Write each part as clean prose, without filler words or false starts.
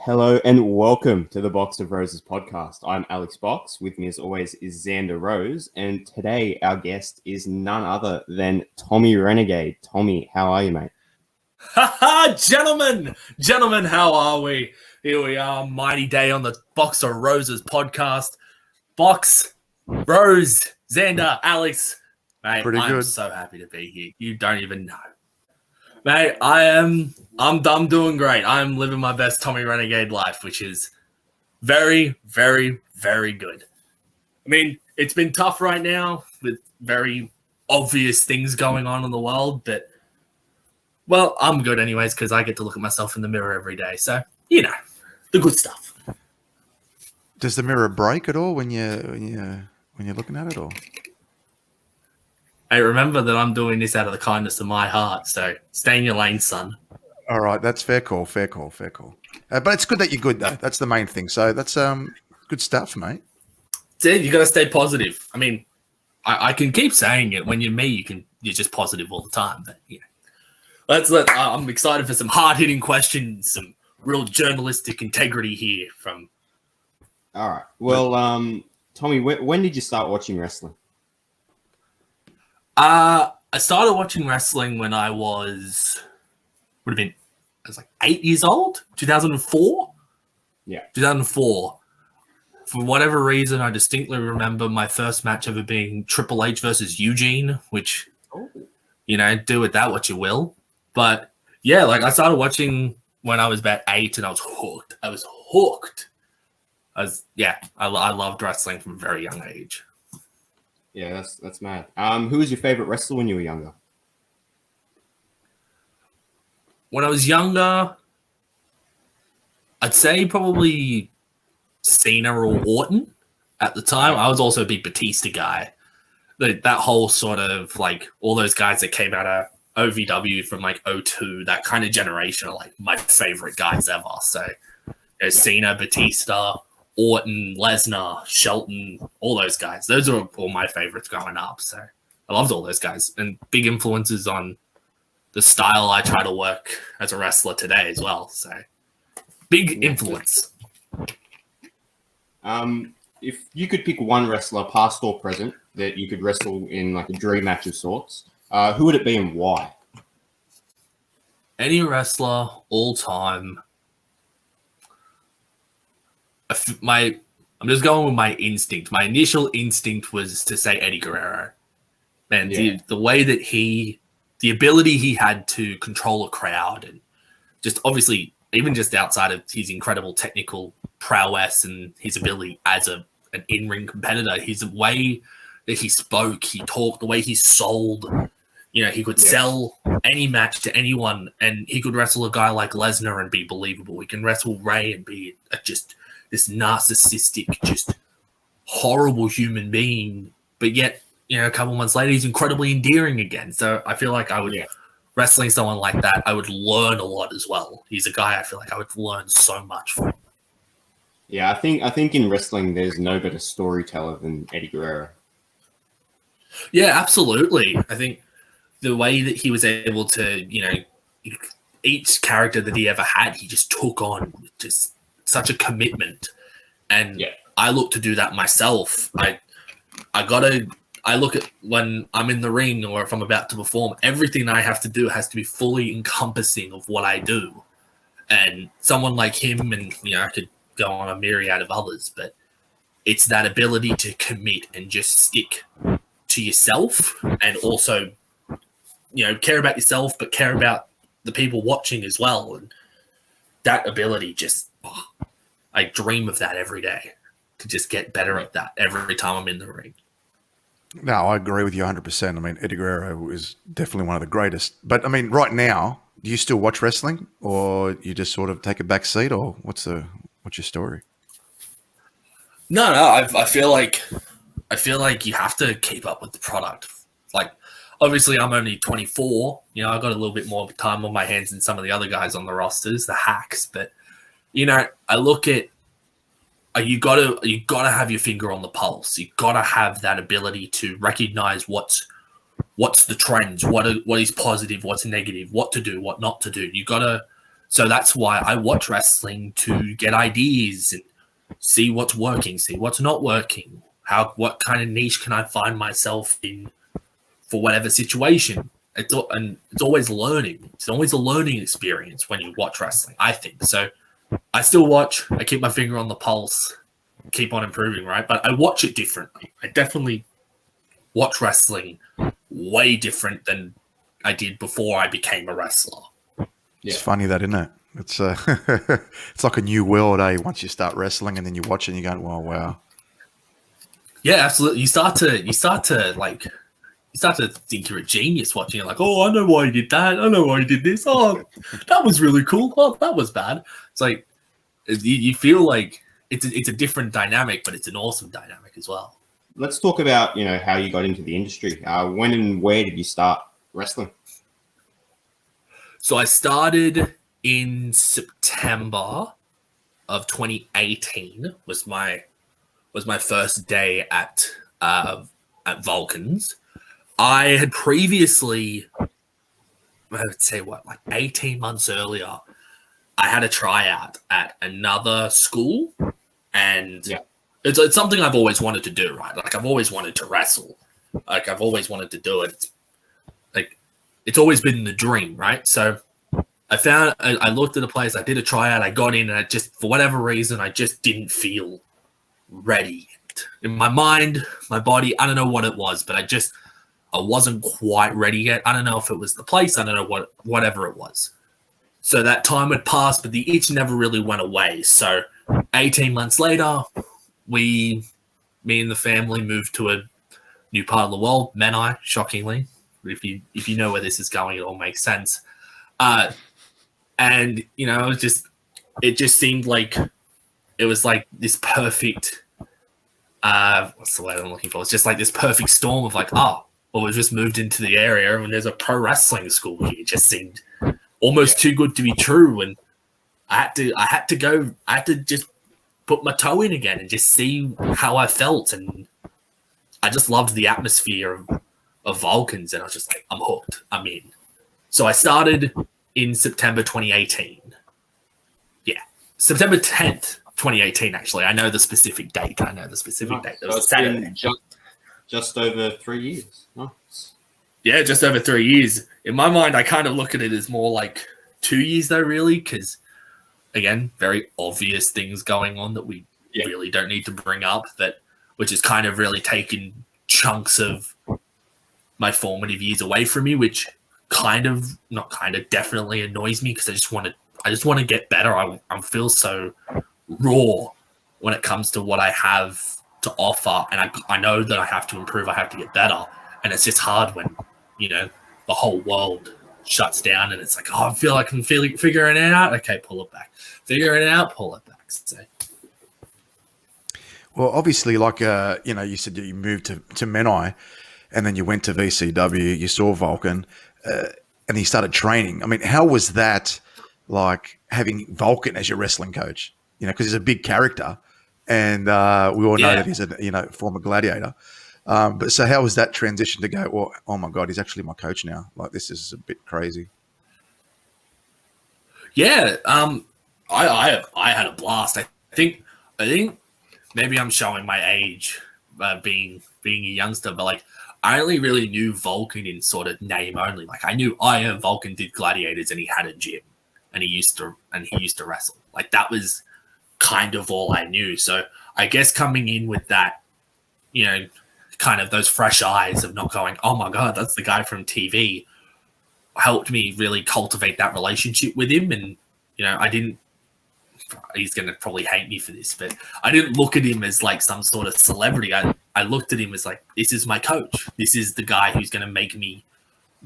Hello and welcome to the Box of Roses podcast. I'm Alex Box. With me as always is Xander Rose. And today our guest is none other than Tommy Renegade. Tommy, how are you, mate? Gentlemen, how are we? Here we are, mighty day on the Box of Roses podcast. Box, Rose, Xander, Alex. Mate, I'm so happy to be here. You don't even know. Mate, I'm doing great. I'm living my best Tommy Renegade life, which is very, very, very good. I mean, it's been tough right now with very obvious things going on in the world, but well, I'm good anyways because I get to look at myself in the mirror every day. So, you know, the good stuff. Does the mirror break at all when you're looking at it, or? Hey, remember that I'm doing this out of the kindness of my heart, so stay in your lane, son. All right, that's fair call. But it's good that you're good, though. That's the main thing. So that's good stuff, mate. Dude, you got to stay positive. I mean, I can keep saying it. When you're me, you're just positive all the time. But you know, I'm excited for some hard-hitting questions, some real journalistic integrity here from. All right. Well, Tommy, when did you start watching wrestling? I started watching wrestling when I was like 8 years old, 2004. Yeah, 2004. For whatever reason, I distinctly remember my first match ever being Triple H versus Eugene, which, do with that what you will. But yeah, I started watching when I was about 8, and I was hooked. I loved wrestling from a very young age. Yeah, that's mad. Who was your favorite wrestler when you were younger? When I was younger, I'd say probably Cena or Orton at the time. I was also a big Batista guy. That whole sort of all those guys that came out of OVW from 02, that kind of generation are my favorite guys ever. So Cena, Batista, Orton, Lesnar, Shelton, all those guys. Those are all my favorites growing up. So I loved all those guys and big influences on the style I try to work as a wrestler today as well. So big influence. If you could pick one wrestler, past or present, that you could wrestle in a dream match of sorts, who would it be and why? Any wrestler all time. I'm just going with my instinct. My initial instinct was to say Eddie Guerrero. And the way that the ability he had to control a crowd, and just obviously, even just outside of his incredible technical prowess and his ability as an in-ring competitor, his way that he spoke, he talked, the way he sold, he could sell any match to anyone, and he could wrestle a guy like Lesnar and be believable. He can wrestle Ray and be just this narcissistic, just horrible human being, but yet, a couple months later, he's incredibly endearing again. So I feel like wrestling someone like that, I would learn a lot as well. He's a guy I feel like I would learn so much from. Yeah, I think in wrestling, there's no better storyteller than Eddie Guerrero. Yeah, absolutely. I think the way that he was able to, each character that he ever had, he just took on just such a commitment. And I look to do that myself. I look at when I'm in the ring or if I'm about to perform, everything I have to do has to be fully encompassing of what I do. And someone like him, and I could go on a myriad of others, but it's that ability to commit and just stick to yourself, and also, care about yourself, but care about the people watching as well. And that ability I dream of that every day, to just get better at that every time I'm in the ring. No, I agree with you 100%. I mean, Eddie Guerrero is definitely one of the greatest. But, I mean, right now, do you still watch wrestling, or you just sort of take a back seat, or what's your story? No, I feel like you have to keep up with the product. Obviously, I'm only 24. I've got a little bit more time on my hands than some of the other guys on the rosters, the hacks. But, I look at, you gotta have your finger on the pulse. You gotta have that ability to recognize what's the trends, what is positive, what's negative, what to do, what not to do. You gotta So that's why I watch wrestling, to get ideas and see what's working, see what's not working. What kind of niche can I find myself in for whatever situation? It's always learning. It's always a learning experience when you watch wrestling, I think. So I still watch. I keep my finger on the pulse, keep on improving, right? But I watch it differently. I definitely watch wrestling way different than I did before I became a wrestler. It's funny that, isn't it? It's it's like a new world, eh? Once you start wrestling and then you watch it and you go, "Well, wow." Yeah, absolutely. You start to think you're a genius watching it. Like, oh, I know why you did that. I know why you did this. Oh, that was really cool. Oh, that was bad. It's like you feel like it's a different dynamic, but it's an awesome dynamic as well. Let's talk about how you got into the industry. When and where did you start wrestling? So I started in September of 2018. Was my first day at Vulcans. I had previously, I would say, like 18 months earlier, I had a tryout at another school, and it's something I've always wanted to do, right? Like, I've always wanted to wrestle. Like, I've always wanted to do it. It's always been the dream, right? So I looked at a place, I did a tryout, I got in, and I just, for whatever reason, I just didn't feel ready. In my mind, my body, I don't know what it was, but I wasn't quite ready yet. I don't know if it was the place, I don't know whatever it was. So that time had passed, but the itch never really went away. So 18 months later, me and the family moved to a new part of the world, Menai, shockingly. If you know where this is going, it all makes sense. And it just seemed like it was like this perfect what's the word I'm looking for? It's just like this perfect storm of like, we've just moved into the area and there's a pro wrestling school here. It just seemed almost too good to be true. And I had to just put my toe in again and just see how I felt. And I just loved the atmosphere of Vulcans, and I was just like, I'm hooked. I'm in. So I started in September 2018. Yeah. September 10th, 2018, actually. I know the specific date. It was Saturday. Just over 3 years. Nice. Yeah, just over 3 years. In my mind, I kind of look at it as more like 2 years, though, really, because, again, very obvious things going on that we really don't need to bring up, which has kind of really taken chunks of my formative years away from me, which definitely annoys me, because I just want to get better. I feel so raw when it comes to what I have to offer, and I know that I have to improve. I have to get better, and it's just hard when the whole world shuts down, and it's like, I feel like I'm figuring it out. Okay, pull it back. Figuring it out, pull it back. So. Well, obviously, like you said, you moved to Menai, and then you went to VCW. You saw Vulcan, and you started training. I mean, how was that? Like having Vulcan as your wrestling coach, because he's a big character, and we all know that he's a former gladiator. But so how was that transition to go, well, oh my God, he's actually my coach now? Like, this is a bit crazy. Yeah. I had a blast. I think maybe I'm showing my age, being a youngster, but like, I only really knew Vulcan in sort of name only. Like, I knew Vulcan did gladiators and he had a gym and he used to wrestle. Like, that was kind of all I knew. So I guess coming in with that, kind of those fresh eyes of not going, oh my God, that's the guy from TV, helped me really cultivate that relationship with him. And, he's going to probably hate me for this, but I didn't look at him as like some sort of celebrity. I looked at him as like, this is my coach. This is the guy who's going to make me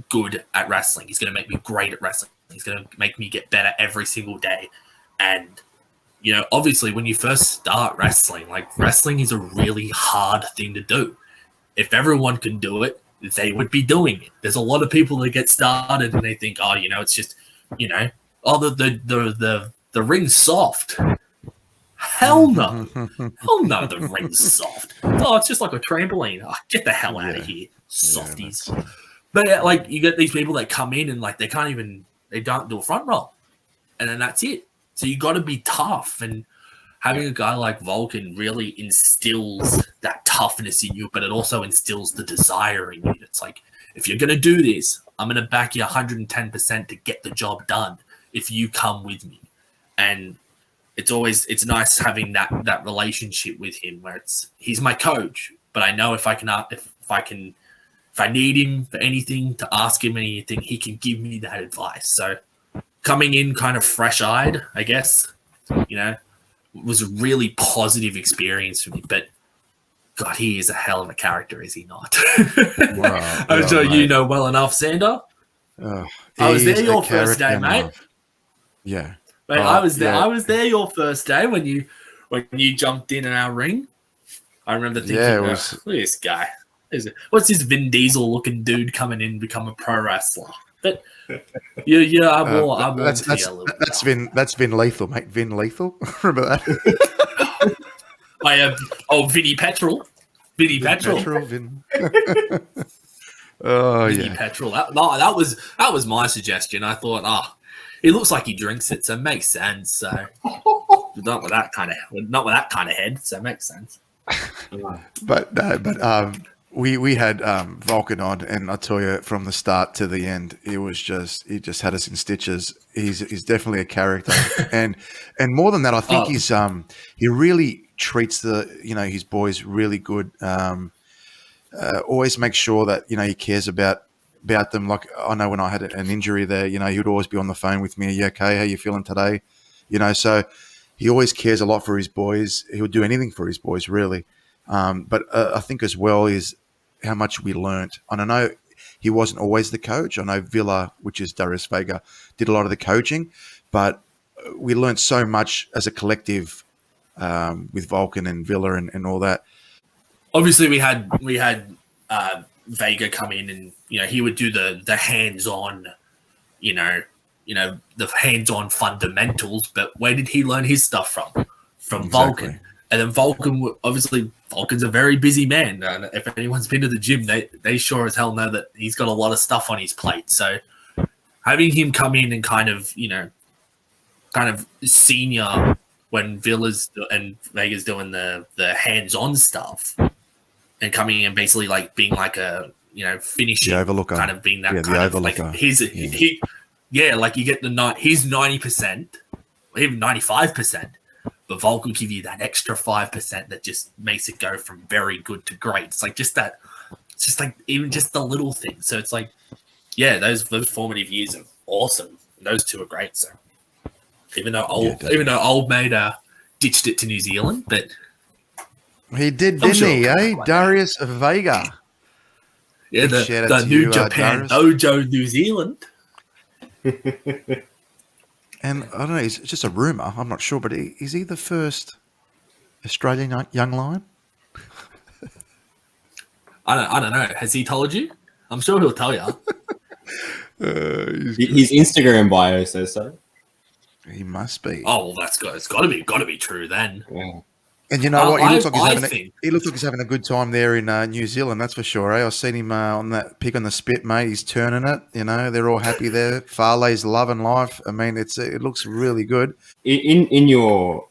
good at wrestling. He's going to make me great at wrestling. He's going to make me get better every single day. And, obviously when you first start wrestling, like, wrestling is a really hard thing to do. If everyone can do it, they would be doing it. There's a lot of people that get started and they think, it's just, the ring's soft. Hell no. Hell no, the ring's soft. Oh, it's just like a trampoline. Oh, get the hell out of here, softies. But like, you get these people that come in and like they don't do a front roll. and then that's it. So you got to be tough, and having a guy like Vulcan really instills that toughness in you, but it also instills the desire in you. It's like, if you're going to do this, I'm going to back you 110% to get the job done if you come with me. And it's nice having that relationship with him where he's my coach, but I know if I need him for anything, to ask him anything, he can give me that advice. So coming in kind of fresh-eyed, I guess, was a really positive experience for me. But God, he is a hell of a character, is he not? Wow, I'm sure you know well enough, Xander. I was there your first day, mate. Yeah. Mate, I was there. Yeah. I was there your first day when you jumped in our ring. I remember thinking, look at this guy. What's this Vin Diesel looking dude coming in and become a pro wrestler? But I wore that's Vin Lethal, mate. Vin Lethal. Remember that? I have Vinny Petrol. Vinny Petrol. Oh, Vinny Petrol. That was my suggestion. I thought, he looks like he drinks it, so it makes sense. So not with that kind of head, so it makes sense. But we had Vulcan on, and I tell you, from the start to the end, he just had us in stitches. He's definitely a character, and more than that, I think he really treats his boys really good. Always makes sure that he cares about them. Like, I know when I had an injury there, he would always be on the phone with me. Are you okay? How you feeling today? So he always cares a lot for his boys. He would do anything for his boys, really. But I think as well is how much we learnt. And I know he wasn't always the coach. I know Villa, which is Darius Vega, did a lot of the coaching, but we learnt so much as a collective with Vulcan and Villa and all that. Obviously, we had Vega come in, and he would do the hands-on, the hands-on fundamentals. But where did he learn his stuff from? From Exactly. Vulcan. And then Vulcan's a very busy man. And if anyone's been to the gym, they sure as hell know that he's got a lot of stuff on his plate. So having him come in and kind of senior when Villa's and Vega's doing the hands-on stuff, and coming in basically like being like a finishing, the overlooker, kind of being that the kind of overlooker. Like like you get he's 90%, or even 95%. But Vulcan will give you that extra 5% that just makes it go from very good to great. It's like just that. It's just like even just the little things. So it's like, those formative years are awesome. Those two are great. So even though old mate ditched it to New Zealand, but he did, didn't he? Darius Vega. Yeah, the New Japan Dojo New Zealand. And I don't know, it's just a rumor. I'm not sure, but is he the first Australian young lion? I don't know. Has he told you? I'm sure he'll tell you. His Instagram bio says so. He must be. Oh, well, that's good. It's got to be true then. Yeah. And you know what? He looks like he's having a good time there in New Zealand. That's for sure. I've seen him on that pig on the spit, mate. He's turning it. They're all happy there. Farley's loving life. I mean, it looks really good. In your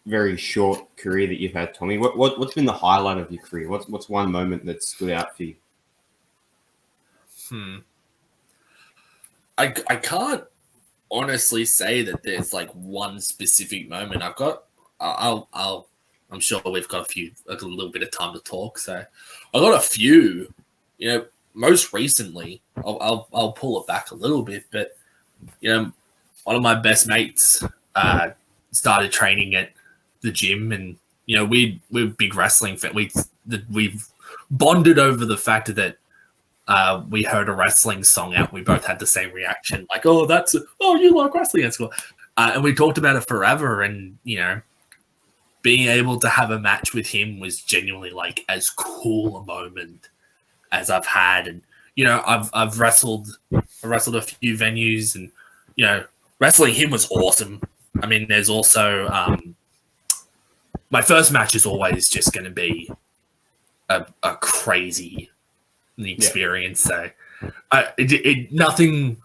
very short career that you've had, Tommy, what's been the highlight of your career? What's one moment that stood out for you? I can't honestly say that there's like one specific moment. I'm sure we've got a little bit of time to talk. So I got a few, most recently, I'll pull it back a little bit, but, one of my best mates started training at the gym, and, we're big wrestling fans. We've bonded over the fact that we heard a wrestling song out. We both had the same reaction, like, you like wrestling, that's cool. And we talked about it forever, and, being able to have a match with him was genuinely like as cool a moment as I've had. And, I've wrestled a few venues, and, wrestling him was awesome. I mean, there's also, my first match is always just going to be a crazy experience. Yeah. So nothing,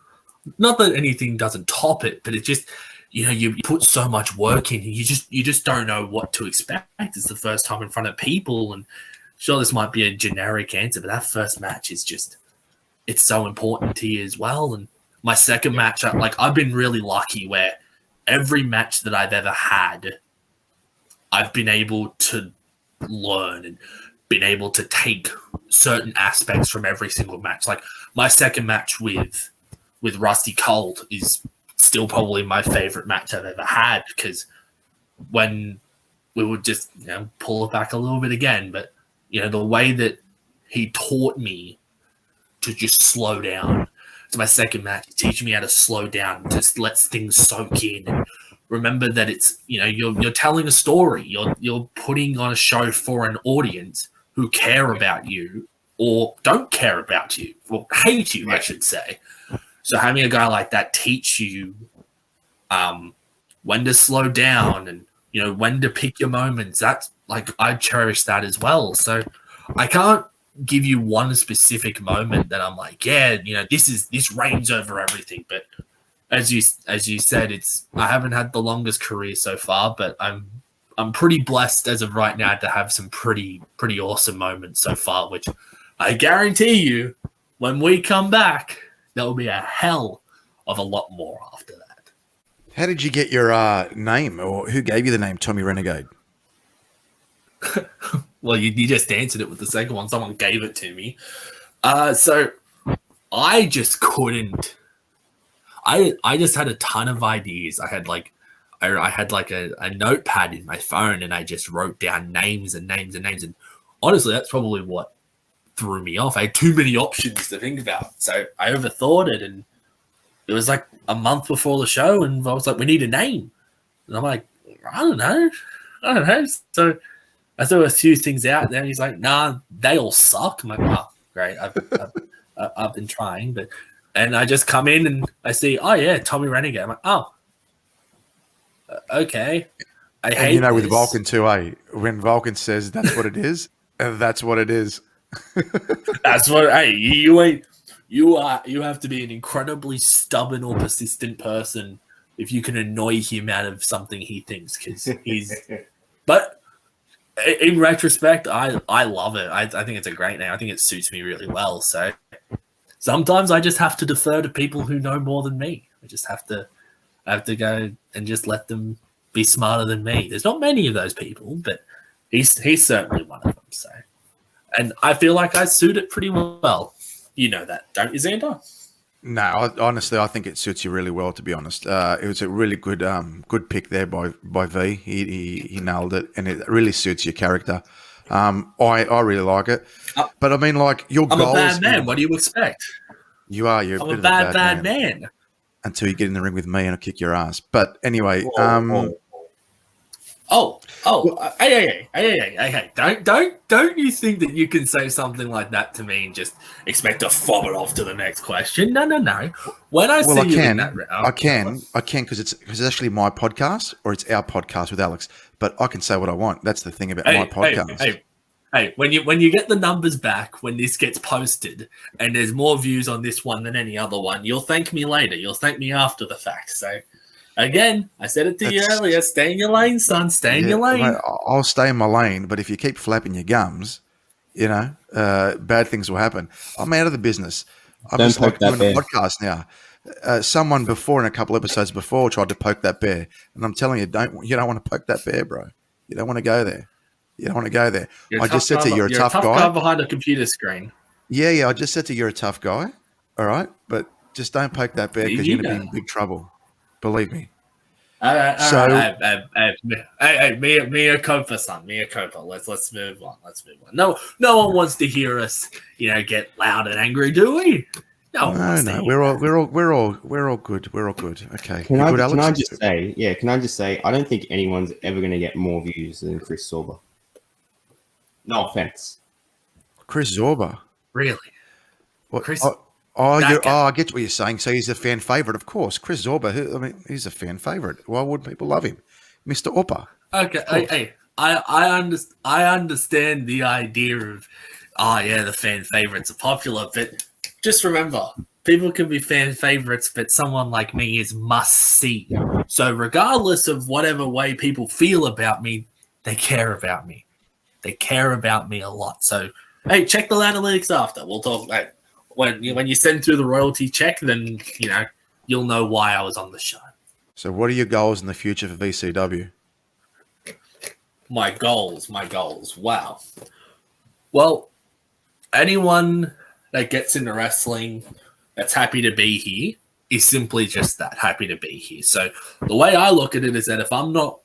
not that anything doesn't top it, but it just, you put so much work in, you just don't know what to expect. It's the first time in front of people, and sure, this might be a generic answer, but that first match is just, it's so important to you as well. And my second match, I've been really lucky where every match that I've ever had, I've been able to learn and been able to take certain aspects from every single match. Like my second match with Rusty Cold is still probably my favorite match I've ever had, because when we would just pull it back a little bit again, but the way that he taught me to just slow down. It's my second match, teaching me how to slow down, just let things soak in. And remember that it's you're telling a story. You're putting on a show for an audience who care about you or don't care about you or hate you, I should say. So having a guy like that teach you when to slow down and when to pick your moments, that's I cherish that as well. So I can't give you one specific moment that I'm like, this reigns over everything. But as you said, I haven't had the longest career so far, but I'm pretty blessed as of right now to have some pretty awesome moments so far, which I guarantee you, when we come back, there'll be a hell of a lot more after that. How did you get your name, or who gave you the name Tommy Renegade? Well, you just answered it with the second one. Someone gave it to me. So I just couldn't. I just had a ton of ideas. I had a notepad in my phone, and I just wrote down names and names and names. And honestly, that's probably what threw me off. I had too many options to think about, so I overthought it. And it was like a month before the show, and I was like, "We need a name." And I'm like, "I don't know." So I threw a few things out there, and he's like, "Nah, they all suck." I'm like, "Oh, great. I've been trying, but." And I just come in and I see, oh yeah, Tommy Renegade. I'm like, oh, okay. I hate with this. Vulcan too, when Vulcan says that's what it is, and that's what it is. That's what. Hey, you have to be an incredibly stubborn or persistent person if you can annoy him out of something he thinks, because he's. But in retrospect, I love it. I think it's a great name. I think it suits me really well. So. Sometimes I just have to defer to people who know more than me. I just have to go and just let them be smarter than me. There's not many of those people, but he's certainly one of them. So, and I feel like I suit it pretty well. You know that, don't you, Xander? No, honestly, I think it suits you really well. To be honest, it was a really good pick there by V. He nailed it, and it really suits your character. I really like it, but I mean, like your I'm goals. a bad man. What do you expect? You are. You're I'm a a bit bad of a bad man. Until you get in the ring with me and I'll kick your ass. But anyway, Hey! Don't you think that you can say something like that to me and just expect to fob it off to the next question? No. When I see you in that, I can because it's actually my podcast, or it's our podcast with Alex. But I can say what I want. That's the thing about my podcast. Hey, when you get the numbers back, when this gets posted and there's more views on this one than any other one, you'll thank me later. You'll thank me after the fact. So, again, I said it to you earlier. Stay in your lane, son. Stay in your lane. Mate, I'll stay in my lane, but if you keep flapping your gums, bad things will happen. I'm out of the business. I'm just like doing a podcast now. Someone before, in a couple episodes before, tried to poke that bear, and I'm telling you, you don't want to poke that bear, bro. You don't want to go there. You don't want to go there. I just said to you, you're a tough guy behind a computer screen. Yeah. I just said to you, you're a tough guy. All right, but just don't poke that bear because you're gonna be in big trouble. Believe me. Hey, mea culpa, son. Mea culpa. Let's move on. No one wants to hear us, get loud and angry, do we? No. We're all good. We're all good. Okay. Can I just say, I don't think anyone's ever going to get more views than Chris Zorba. No offense. Chris Zorba. Really? What? Chris? I get what you're saying. So he's a fan favorite, of course. Chris Zorba. He's a fan favorite. Why wouldn't people love him, Mr. Upper? Okay. I understand the idea of, the fan favorites are popular, but just remember, People can be fan favorites, but someone like me is must see. So regardless of whatever way people feel about me, they care about me. They care about me a lot. So hey, check the analytics after. We'll talk. Like, when you send through the royalty check, then you'll know why I was on the show. So, what are your goals in the future for VCW? My goals. Wow. Well, anyone that gets into wrestling that's happy to be here is simply just that, happy to be here. So the way I look at it is that if I'm not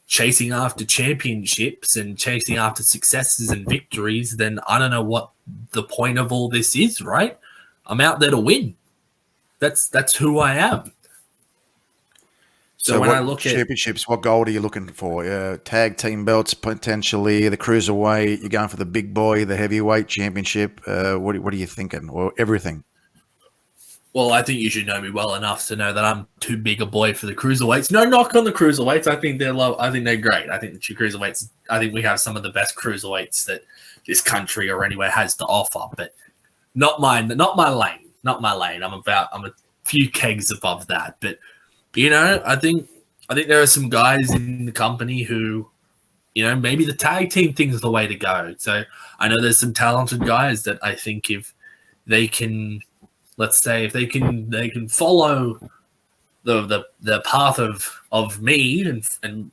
chasing after championships and chasing after successes and victories, then I don't know what the point of all this is, right? I'm out there to win. That's who I am. So when I look at championships, what gold are you looking for? Tag team belts, potentially, the cruiserweight, you're going for the big boy, the heavyweight championship. What are you thinking? Or everything? Well, I think you should know me well enough to know that I'm too big a boy for the cruiserweights. No knock on the cruiserweights. I think they're low. I think they're great. I think the cruiserweights. I think we have some of the best cruiserweights that this country or anywhere has to offer. But not mine. Not my lane. Not my lane. I'm a few kegs above that. But I think there are some guys in the company who, maybe the tag team thing is the way to go. So I know there's some talented guys that I think if they can. Let's say if they can follow the path of me and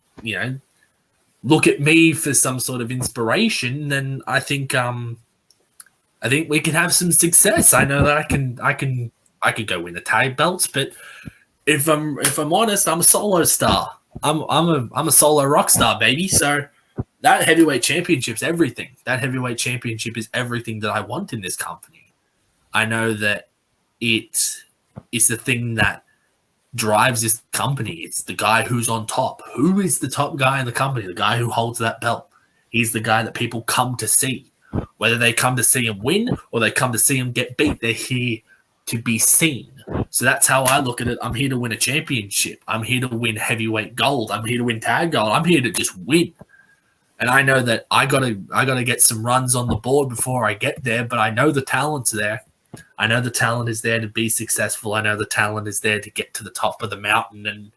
look at me for some sort of inspiration, then I think we can have some success. I know that I could go win the tag belts, but if I'm honest, I'm a solo star. I'm a solo rock star, baby. So that heavyweight championship's everything. That heavyweight championship is everything that I want in this company. I know that it is the thing that drives this company. It's the guy who's on top. Who is the top guy in the company? The guy who holds that belt. He's the guy that people come to see. Whether they come to see him win or they come to see him get beat, they're here to be seen. So that's how I look at it. I'm here to win a championship. I'm here to win heavyweight gold. I'm here to win tag gold. I'm here to just win. And I know that I gotta get some runs on the board before I get there, but I know the talent's there. I know the talent is there to be successful. I know the talent is there to get to the top of the mountain. And,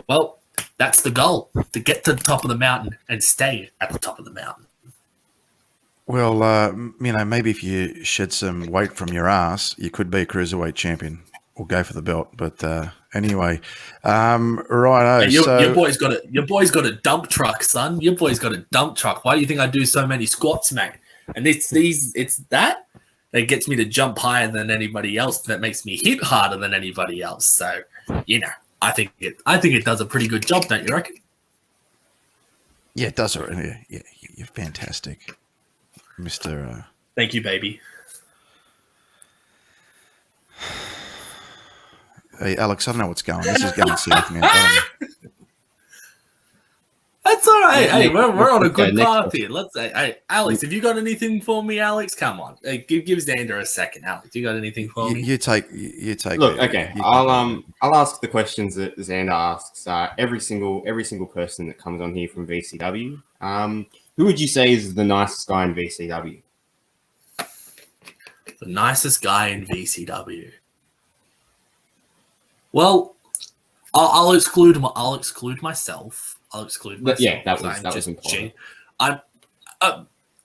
well, that's the goal, to get to the top of the mountain and stay at the top of the mountain. Well, maybe if you shed some weight from your ass, you could be a cruiserweight champion or go for the belt. But anyway, righto. Hey, your boy's got a dump truck, son. Your boy's got a dump truck. Why do you think I do so many squats, mate? And it's that gets me to jump higher than anybody else. That makes me hit harder than anybody else. So, I think it does a pretty good job, don't you reckon? Yeah, it does. Yeah, you're fantastic, Mr. Thank you, baby. Hey, Alex, I don't know what's going on. This is going south, man. That's all right. Hey, we're on a good path here. Let's say, hey, Alex, have you got anything for me, Alex? Come on, give Xander a second, Alex. You got anything for me? You take. Look, okay. I'll ask the questions that Xander asks. Every single person that comes on here from VCW. Who would you say is the nicest guy in VCW? The nicest guy in VCW. Well, I'll exclude myself. I'll exclude myself. Yeah, that was important.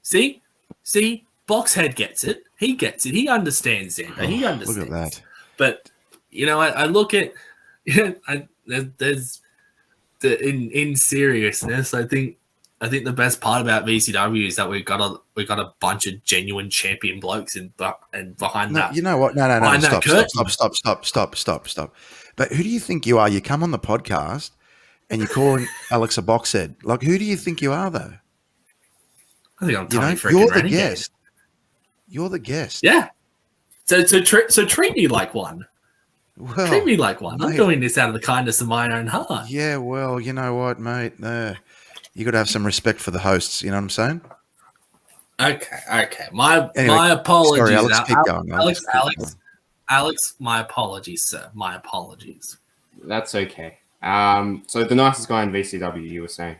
See, Boxhead gets it. He gets it. He understands it. He understands. Look at that. But I look at there's in seriousness. I think the best part about VCW is that we got a bunch of genuine champion blokes and behind that. You know what? No. Stop. But who do you think you are? You come on the podcast and you're calling Alex a boxhead. Like, who do you think you are, though? I think I'm Tommy freaking you're the Renegade. guest. You're the guest. Yeah. So treat me like one. Well, treat me like one. Mate, I'm doing this out of the kindness of my own heart. Yeah, well, you know what, mate? You got to have some respect for the hosts. You know what I'm saying? Okay. My apologies. Sorry, Alex, keep going. Alex, my apologies, sir. My apologies. That's okay. So the nicest guy in VCW, you were saying?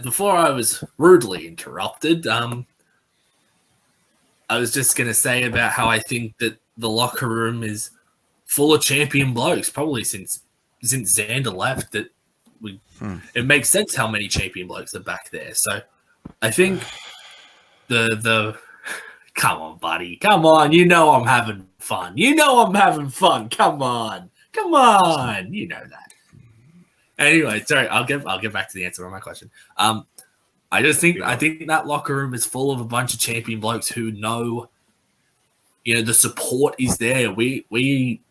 Before I was rudely interrupted, I was just going to say about how I think that the locker room is full of champion blokes, probably since Xander left. That it makes sense how many champion blokes are back there. So I think the come on, buddy, come on. You know I'm having fun. Come on, you know that. Anyway, sorry, I'll get back to the answer on my question. I think that locker room is full of a bunch of champion blokes who know, the support is there. We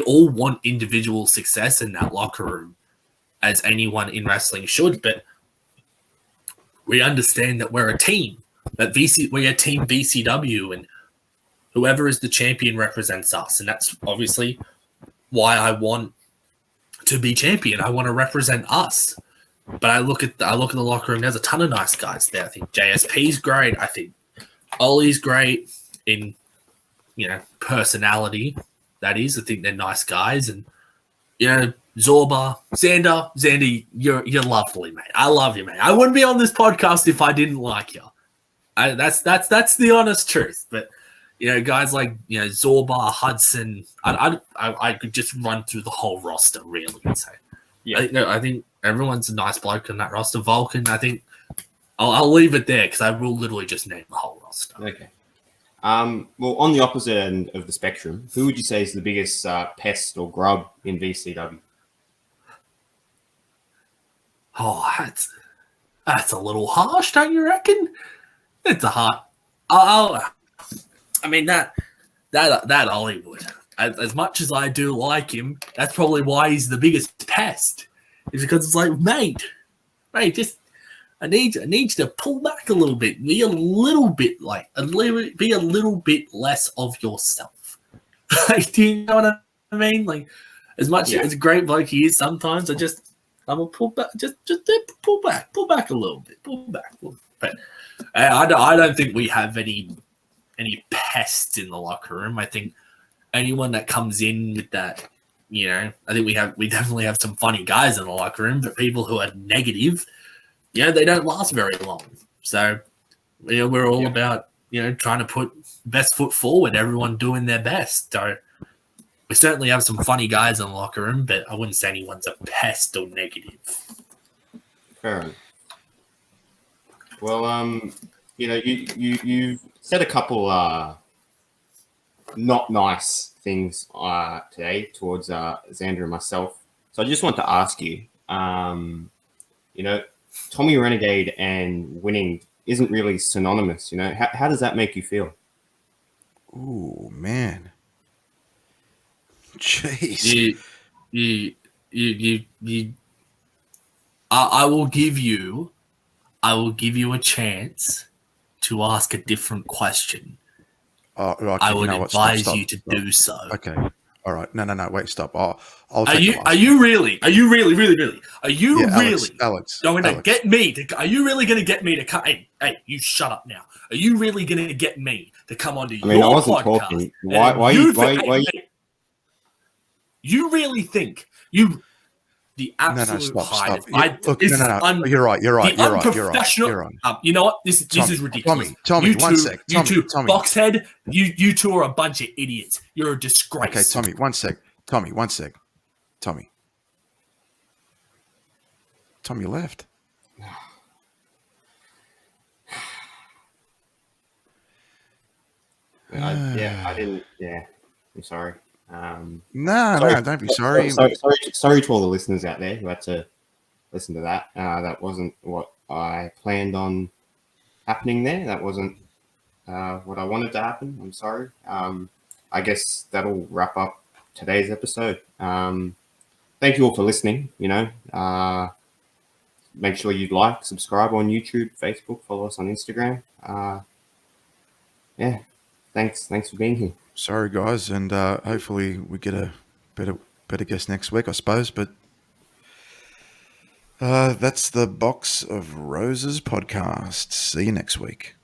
all want individual success in that locker room, as anyone in wrestling should, but we understand that we're a team. We're a team VCW, and whoever is the champion represents us, and that's obviously why I want to be champion. I want to represent us. But I look at the locker room. There's a ton of nice guys there. I think JSP's great. I think Ollie's great in personality. That is, I think they're nice guys, and Zorba, Xander, you're lovely, mate. I love you, mate. I wouldn't be on this podcast if I didn't like you. That's the honest truth. But guys like Zorba, Hudson, I could just run through the whole roster really and say, I think everyone's a nice bloke on that roster. Vulcan, I think I'll leave it there because I will literally just name the whole roster. Okay. Well, on the opposite end of the spectrum, who would you say is the biggest pest or grub in VCW? Oh, that's a little harsh, don't you reckon? It's a hard. I mean that Hollywood. As much as I do like him, that's probably why he's the biggest pest. Is because it's like, mate, just I need you to pull back a little bit, be a little bit less of yourself. Like, do you know what I mean? Like, as much as a great bloke he is, sometimes I'm gonna pull back, just pull back a little bit, But I don't think we have any pests in the locker room. I think anyone that comes in with that, I think we definitely have some funny guys in the locker room, but people who are negative, they don't last very long. So, we're all about, trying to put best foot forward, everyone doing their best. So we certainly have some funny guys in the locker room, but I wouldn't say anyone's a pest or negative. Fair enough. Well, you said a couple not nice things today towards Xander and myself. So I just want to ask you, Tommy Renegade and winning isn't really synonymous. How does that make you feel? Ooh, man. Jeez. I will give you a chance to ask a different question. Okay, I would advise you to do so. Okay. All right. No. Wait, stop. I'll Are you really going to get me to? Are you really going to get me to come? Hey, you shut up now. Are you really going to get me to come onto your podcast? I wasn't talking. Why? You really think the absolute height? Look, no. You're right. You're right. You know what? This is ridiculous. Tommy, one sec. Tommy, Boxhead, you two are a bunch of idiots. You're a disgrace. Okay, Tommy, one sec. Tommy left. I didn't. Yeah, I'm sorry. No, don't be sorry. Sorry to all the listeners out there who had to listen to that. That wasn't what I planned on happening there. That wasn't what I wanted to happen. I'm sorry. I guess that'll wrap up today's episode. Thank you all for listening. Make sure you like, subscribe on YouTube, Facebook, follow us on Instagram. Thanks for being here. Sorry, guys, and hopefully we get a better guest next week, I suppose. But that's the Box of Roses podcast. See you next week.